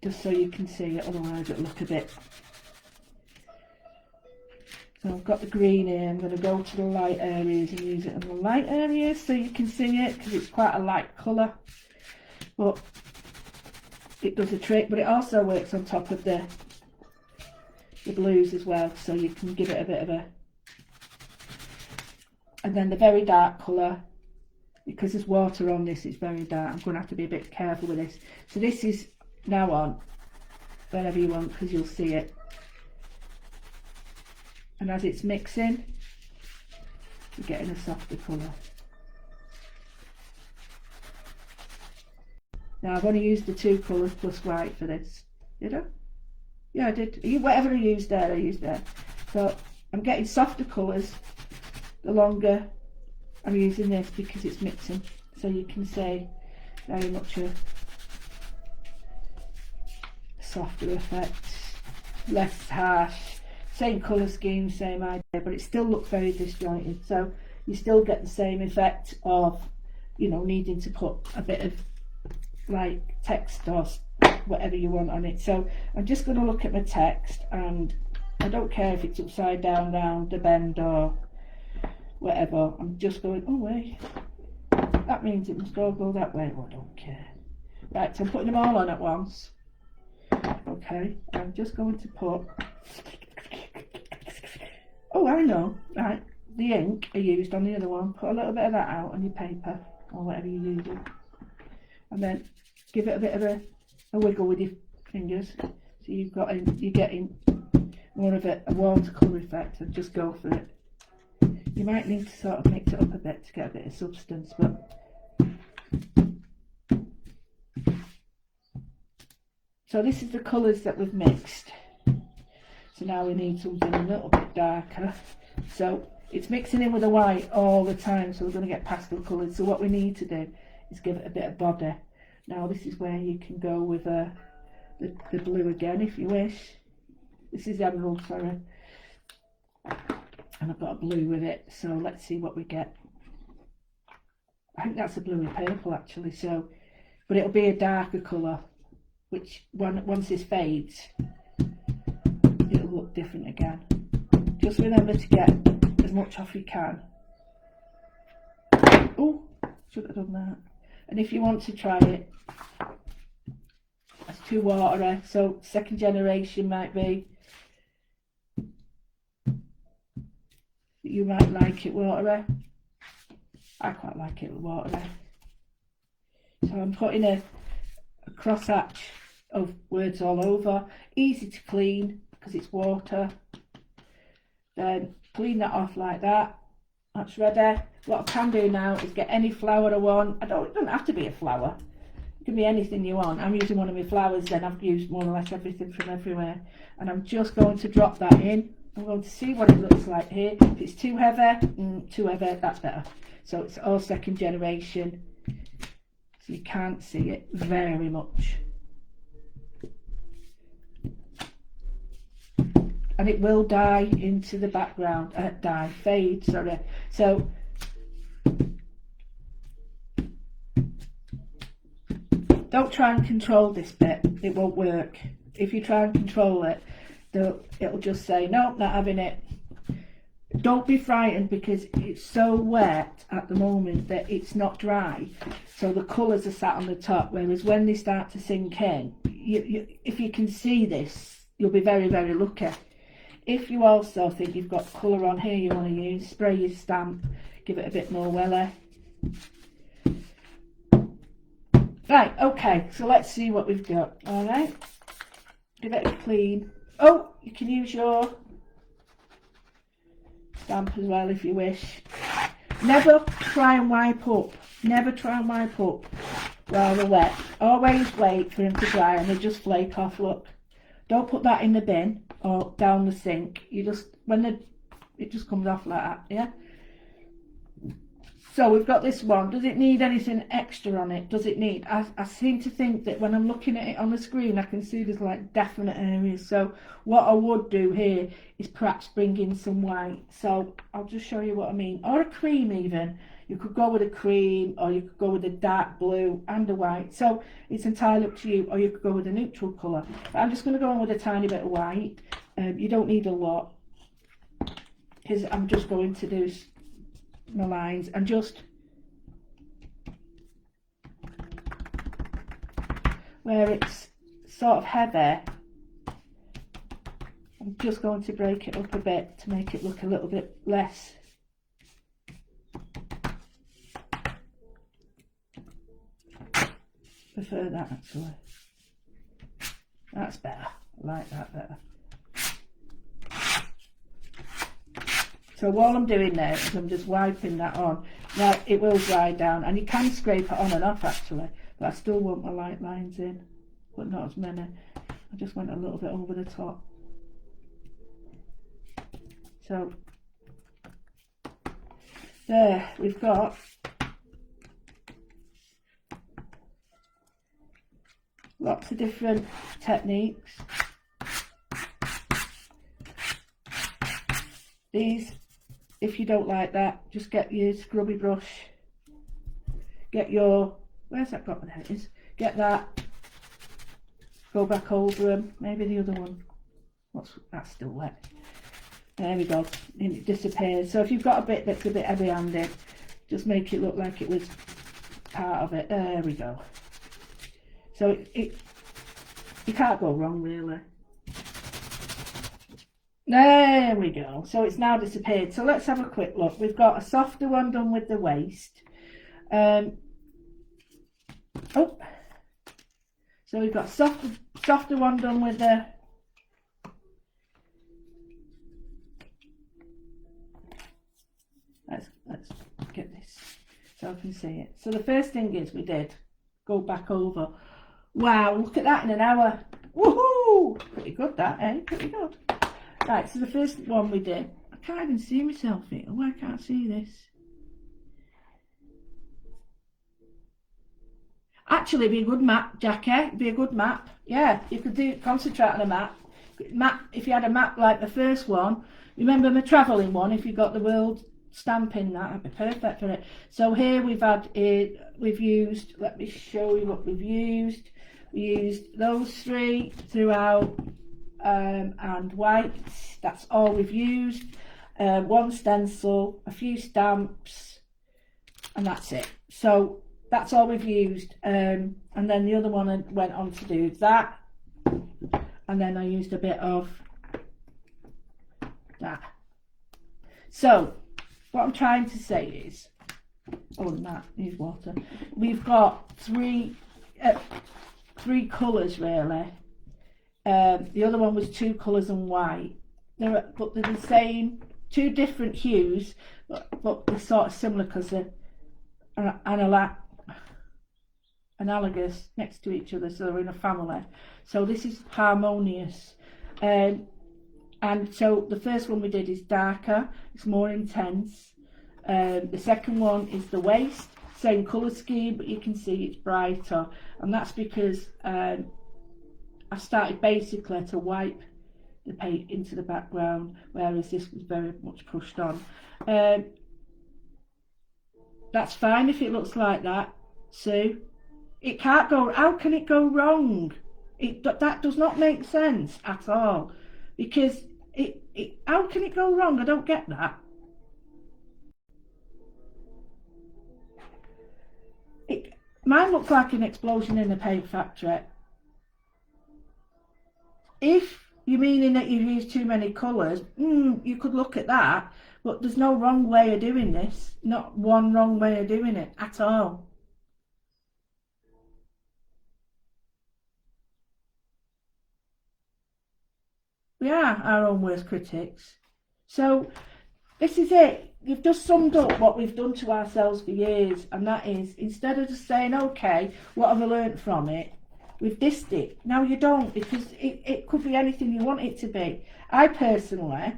just so you can see it, otherwise it'll look a bit. So I've got the green here, I'm going to go to the light areas and use it in the light areas so you can see it, because it's quite a light colour, but it does a trick. But it also works on top of the blues as well, so you can give it a bit of a. And then the very dark colour, because there's water on this, it's very dark, I'm going to have to be a bit careful with this. So this is now on, wherever you want, because you'll see it. And as it's mixing, you're getting a softer colour. Now I've only used the 2 colours plus white for this. Did I? Yeah, I did. Whatever I used there, I used there. So I'm getting softer colours the longer I'm using this, because it's mixing. So you can see very much a softer effect, less harsh. Same colour scheme, same idea, but it still looks very disjointed. So you still get the same effect of, you know, needing to put a bit of like text or whatever you want on it. So I'm just going to look at my text, and I don't care if it's upside down, round, a bend or whatever. I'm just going, oh wait, that means it must all go that way. Oh, I don't care. Right, so I'm putting them all on at once. Okay, I'm just going to put, oh I know, right, the ink I used on the other one, put a little bit of that out on your paper or whatever you're using, and then give it a bit of a wiggle with your fingers, so you're getting more of a watercolour effect, and just go for it. You might need to sort of mix it up a bit to get a bit of substance, but so this is the colours that we've mixed. So now we need something a little bit darker. So it's mixing in with the white all the time, so we're going to get pastel colours. So what we need to do is give it a bit of body. Now this is where you can go with the blue again if you wish. This is emerald, sorry. And I've got a blue with it, so let's see what we get. I think that's a blue and purple actually, so, but it'll be a darker colour, which once this fades, it'll look different again. Just remember to get as much off you can. Oh, should have done that. And if you want to try it, it's too watery, so second generation might be, you might like it watery. I quite like it watery. So I'm putting a cross hatch of words all over. Easy to clean because it's water. Then clean that off like that. That's ready. What I can do now is get any flower I want. It doesn't have to be a flower. It can be anything you want. I'm using one of my flowers then. I've used more or less everything from everywhere. And I'm just going to drop that in. I'm going to see what it looks like here. If it's too heavy, that's better. So it's all second generation. So you can't see it very much. And it will die into the background, fade, sorry. So don't try and control this bit, it won't work. If you try and control it, it'll just say, no, not having it. Don't be frightened because it's so wet at the moment that it's not dry. So the colours are sat on the top, whereas when they start to sink in, if you can see this, you'll be very, very lucky. If you also think you've got colour on here you want to use, spray your stamp, give it a bit more welly. Right, okay, so let's see what we've got. Alright, give it a clean. Oh, you can use your stamp as well if you wish. Never try and wipe up. Never try and wipe up while they're wet. Always wait for them to dry and they just flake off, look. Don't put that in the bin or down the sink. You just, it just comes off like that, yeah? So we've got this one. Does it need anything extra on it? Does it need? I seem to think that when I'm looking at it on the screen, I can see there's like definite areas. So what I would do here is perhaps bring in some white. So I'll just show you what I mean. Or a cream even. You could go with a cream, or you could go with a dark blue and a white. So it's entirely up to you. Or you could go with a neutral colour. But I'm just going to go in with a tiny bit of white. You don't need a lot, because I'm just going to do my lines and just where it's sort of heavy, I'm just going to break it up a bit to make it look a little bit less. Prefer that actually. That's better. I like that better. So while I'm doing there is I'm just wiping that on. Now it will dry down, and you can scrape it on and off actually, but I still want my light lines in, but not as many. I just went a little bit over the top. So there we've got lots of different techniques. These, if you don't like that, just get your scrubby brush, get your, where's that got, there it is, get that, go back over them, maybe the other one, that's still wet, there we go, and it disappears. So if you've got a bit that's a bit heavy handed, just make it look like it was part of it, there we go. So you can't go wrong really. There we go. So it's now disappeared. So let's have a quick look. We've got a softer one done with the waist. So we've got softer one done with the let's get this so I can see it. So the first thing is we did go back over. Wow, look at that in an hour. Woohoo! Pretty good that, eh? Pretty good. Right, so the first one we did, I can't even see myself here. Oh, I can't see this. Actually, it'd be a good map, Jackie. It'd be a good map. Yeah, you could concentrate on a map. If you had a map like the first one, remember my travelling one, if you got the world stamp in that'd be perfect for it. So here we've used, let me show you what we've used. We used those three throughout. And white, that's all we've used. One stencil, a few stamps, and that's it. So that's all we've used. And then the other one I went on to do that, and then I used a bit of that. So what I'm trying to say is, oh, that needs water. We've got three colours really. The other one was two colours and white. But they're the same, two different hues, but they're sort of similar because they're analogous next to each other, so they're in a family. So this is harmonious. And so the first one we did is darker, it's more intense. The second one is the waist, same colour scheme, but you can see it's brighter, and that's because I started basically to wipe the paint into the background, whereas this was very much pushed on. That's fine if it looks like that, Sue. It can't go, how can it go wrong? That does not make sense at all, because how can it go wrong? I don't get that. Mine looks like an explosion in a paint factory. If you're meaning that you've used too many colours, you could look at that, but there's no wrong way of doing this. Not one wrong way of doing it at all. We are our own worst critics. So this is it. You've just summed up what we've done to ourselves for years, and that is, instead of just saying, okay, what have I learnt from it? We've dissed it. Now you don't, because it could be anything you want it to be. I personally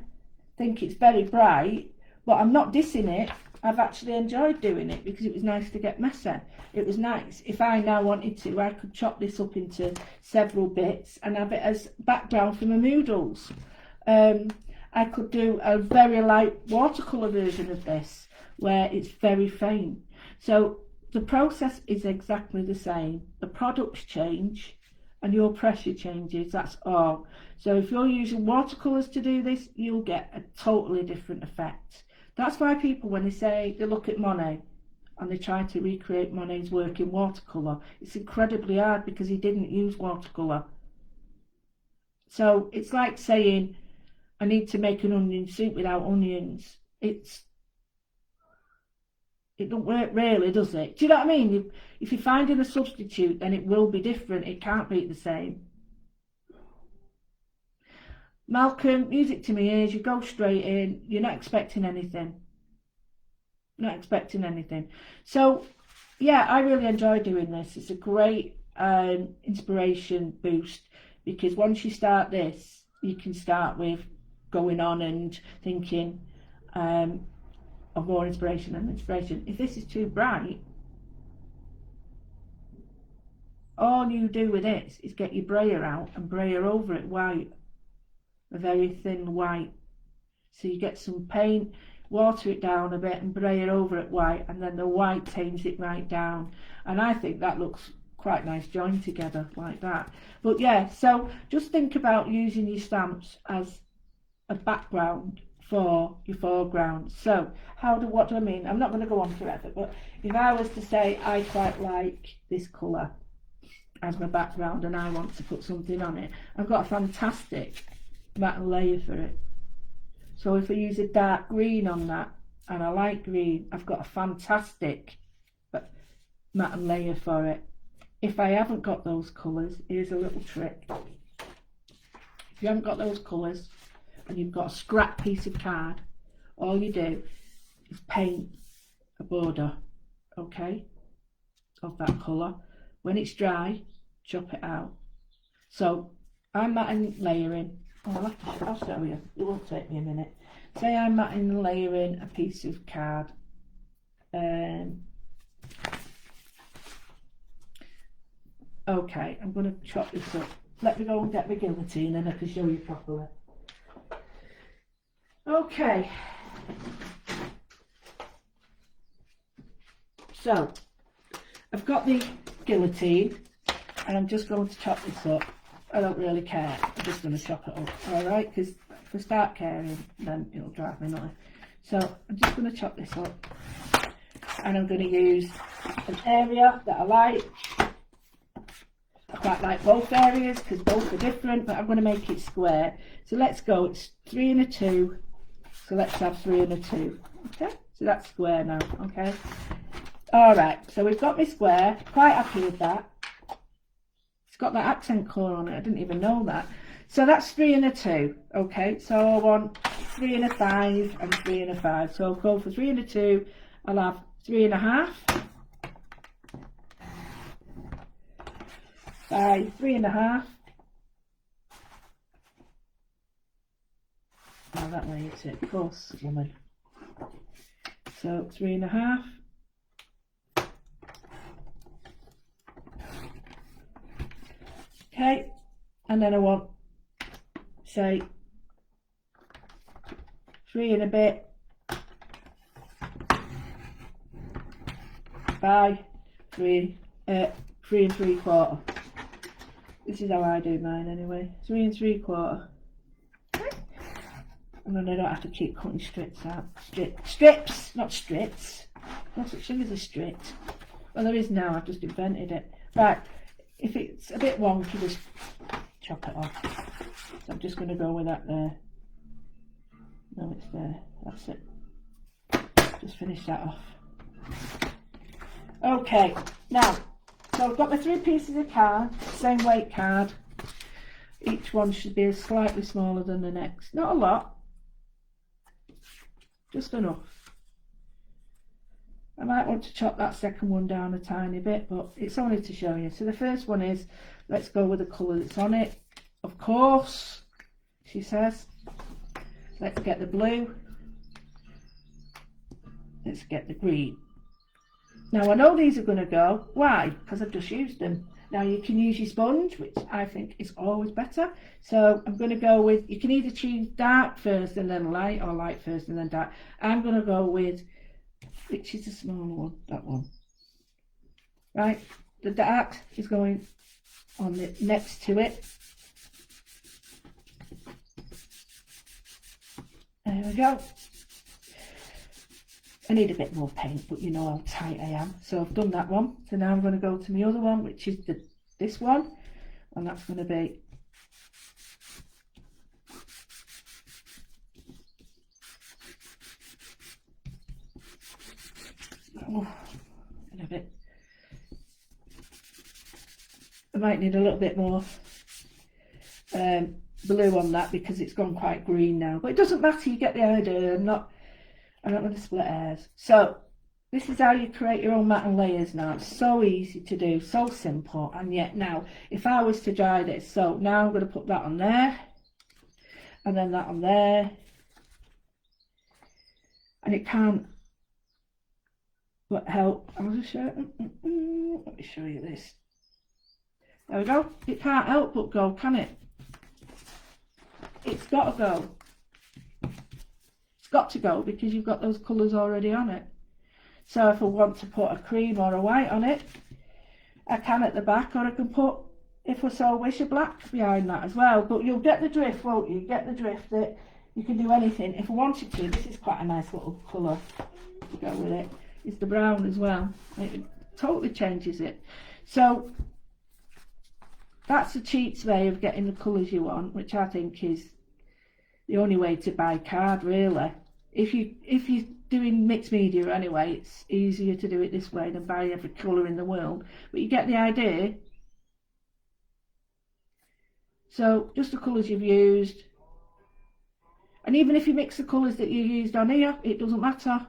think it's very bright, but I'm not dissing it. I've actually enjoyed doing it because it was nice to get messy. It was nice. If I now wanted to, I could chop this up into several bits and have it as background for my moodles. I could do a very light watercolour version of this where it's very faint. So the process is exactly the same. The products change and your pressure changes, that's all. So if you're using watercolours to do this, you'll get a totally different effect. That's why people, when they say they look at Monet and they try to recreate Monet's work in watercolour, it's incredibly hard because he didn't use watercolour. So it's like saying, I need to make an onion soup without onions. It don't work really, does it? Do you know what I mean? If you're finding a substitute, then it will be different. It can't be the same. Malcolm, music to my ears, you go straight in, you're not expecting anything. Not expecting anything. So, yeah, I really enjoy doing this. It's a great inspiration boost because once you start this, you can start with going on and thinking of more inspiration and inspiration. If this is too bright, all you do with this is get your brayer out and brayer over it white, a very thin white. So you get some paint, water it down a bit and brayer over it white, and then the white tames it right down. And I think that looks quite nice joined together like that. But yeah, so just think about using your stamps as a background for your foreground. So what do I mean? I'm not going to go on forever, but if I was to say I quite like this colour as my background and I want to put something on it, I've got a fantastic matte layer for it. So if I use a dark green on that and I like green, I've got a fantastic matte layer for it. If I haven't got those colours, here's a little trick. If you haven't got those colours and you've got a scrap piece of card, all you do is paint a border, okay, of that colour. When it's dry, chop it out. So I'm matting layering. I'll show you, it won't take me a minute. Say I'm matting and layering a piece of card. Okay, I'm going to chop this up. Let me go and get my guillotine and I can show you properly. Okay. So, I've got the guillotine and I'm just going to chop this up. I don't really care, I'm just going to chop it up, alright? Because if I start caring, then it'll drive me nuts. So, I'm just going to chop this up. And I'm going to use an area that I like. I quite like both areas because both are different, but I'm going to make it square. So let's go, it's 3 and a 2. So let's have 3 and a 2. Okay, so that's square now, okay? Alright, so we've got my square, quite happy with that. It's got that accent colour on it, I didn't even know that. So that's 3 and a 2, okay? So I want 3 and a 5 and 3 and a 5. So I'll go for 3 and a 2, I'll have 3 and a half. By 3 and a half. Oh, that way it's it. Of course, woman. So 3 and a half. Okay, and then I want, say, 3 and a bit by 3 and 3/4. This is how I do mine anyway. 3 and 3/4. And then I don't have to keep cutting strips out. Strips, not strips. No such thing as a strip. Well, there is now, I've just invented it. Right, if it's a bit wonky, just chop it off. So I'm just going to go with that there. No, it's there. That's it. Just finish that off. Okay, now, so I've got my 3 pieces of card, same weight card. Each one should be slightly smaller than the next. Not a lot, just enough. I might want to chop that second one down a tiny bit, but it's only to show you. So the first one is, let's go with the colour that's on it. Of course, she says. Let's get the blue. let's get the green. Now I know these are going to go. Why? Because I've just used them. Now you can use your sponge, which I think is always better. So I'm going to go with, you can either choose dark first and then light, or light first and then dark. I'm going to go with, which is the smaller one, that one. Right, the dark is going on the next to it. There we go. I need a bit more paint, but you know how tight I am. So I've done that one. So now I'm going to go to my other one, which is this one. And that's going to be a bit. I might need a little bit more blue on that because it's gone quite green now. But it doesn't matter, you get the idea. I don't want to split hairs. So this is how you create your own mat and layers now. It's so easy to do, so simple. And yet now, if I was to dry this, so now I'm going to put that on there. And then that on there. And it can't but help. I'll just show let me show you this. There we go. It can't help but go, can it? It's got to go. Got to go because you've got those colours already on it. So if I want to put a cream or a white on it, I can at the back, or I can put, if I so wish, a black behind that as well. But you'll get the drift, won't you? Get the drift that you can do anything. If I wanted to, this is quite a nice little colour to go with it. It's the brown as well. It totally changes it. So that's the cheats way of getting the colours you want, which I think is the only way to buy card, really. If you're doing mixed media anyway, it's easier to do it this way than buy every colour in the world. But you get the idea. So just the colours you've used. And even if you mix the colours that you used on here, it doesn't matter.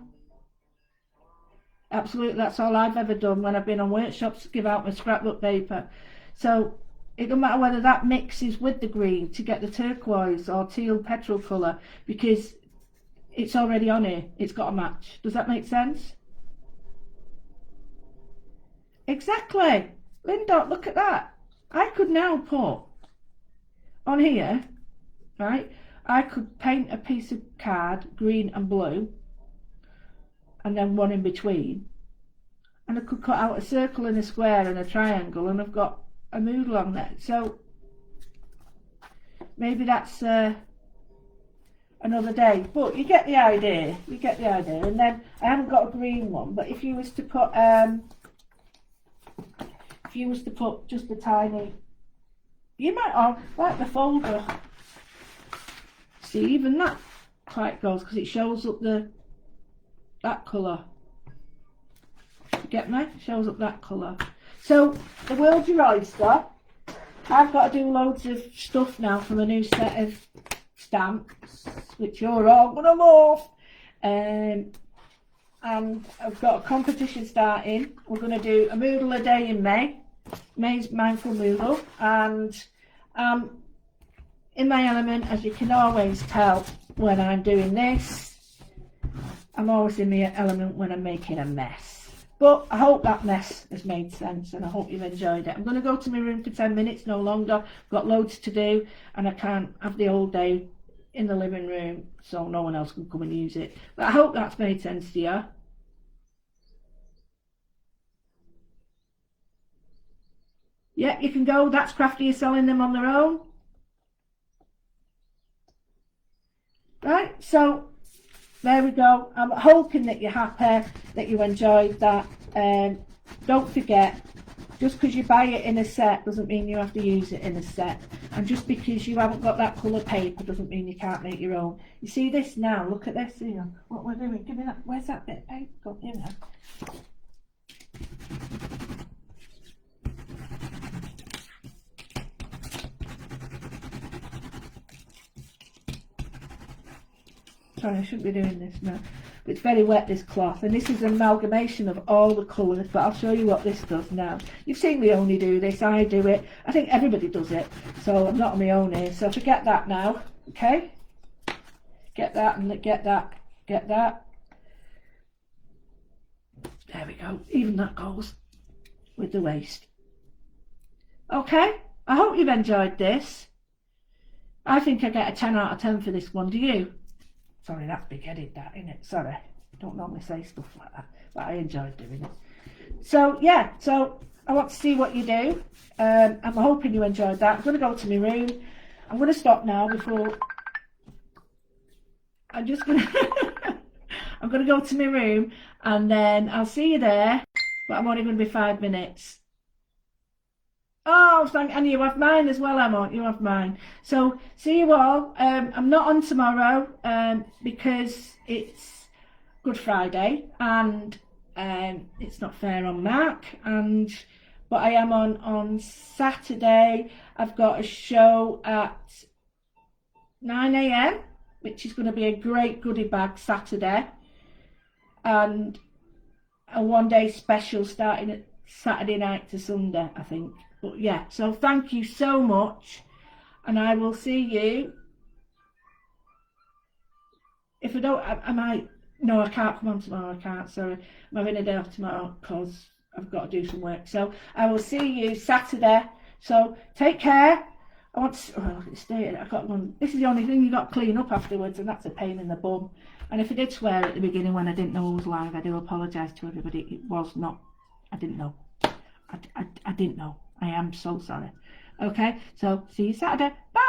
Absolutely, that's all I've ever done when I've been on workshops to give out my scrapbook paper. So it doesn't matter whether that mixes with the green to get the turquoise or teal petrol colour, because it's already on here. It's got a match. Does that make sense? Exactly. Linda, look at that. I could now put on here, right, I could paint a piece of card green and blue and then one in between, and I could cut out a circle and a square and a triangle, and I've got a moodle on there. So maybe that's another day, but you get the idea. You get the idea. And then I haven't got a green one, but if you was to put just a tiny, you might like the folder. See, even that quite goes because it shows up that colour. You get me? Shows up that colour. So the world's your oyster. I've got to do loads of stuff now from a new set of stamps, which you're all going to love. And I've got a competition starting. We're going to do a Moodle a day in May. May's Mindful Moodle. And in my element, as you can always tell when I'm doing this, I'm always in my element when I'm making a mess. But I hope that mess has made sense, and I hope you've enjoyed it. I'm going to go to my room for 10 minutes, no longer. I've got loads to do, and I can't have the whole day in the living room, so no one else can come and use it. But I hope that's made sense to you. Yeah, you can go. That's Crafty is selling them on their own. Right, so there we go. I'm hoping that you're happy, that you enjoyed that. Don't forget, just because you buy it in a set doesn't mean you have to use it in a set. And just because you haven't got that colour paper doesn't mean you can't make your own. You see this now? Look at this here. What we're doing. Give me that. Where's that bit of paper? Go, here we are. Sorry, I shouldn't be doing this now. It's very wet, this cloth, and this is an amalgamation of all the colours, but I'll show you what this does now. You've seen me only do this, I do it. I think everybody does it, so I'm not on my own here. So forget that now, okay? Get that and get that, get that. There we go. Even that goes with the waist. Okay, I hope you've enjoyed this. I think I get a 10 out of 10 for this one. Do you? Sorry, that's big-headed, that, isn't it? Sorry. I don't normally say stuff like that, but I enjoyed doing it. So, yeah, so I want to see what you do. I'm hoping you enjoyed that. I'm going to go to my room. I'm going to stop now before... I'm just going to... I'm going to go to my room and then I'll see you there. But I'm only going to be 5 minutes. Oh, thank, and you have mine as well, Emma. You have mine. So, see you all. I'm not on tomorrow because it's Good Friday and it's not fair on Mark. But I am on Saturday. I've got a show at 9 AM, which is going to be a great goodie bag Saturday. And a one-day special starting at Saturday night to Sunday, I think. But yeah, so thank you so much, and I will see you. If I don't, I might. No, I can't come on tomorrow. I can't. Sorry, I'm having a day off tomorrow because I've got to do some work. So I will see you Saturday. So take care. I want to. Oh, look at the state. I got one. This is the only thing you got to clean up afterwards, and that's a pain in the bum. And if I did swear at the beginning when I didn't know it was live, I do apologise to everybody. It was not. I didn't know. I didn't know. I am so sorry. Okay, so see you Saturday. Bye.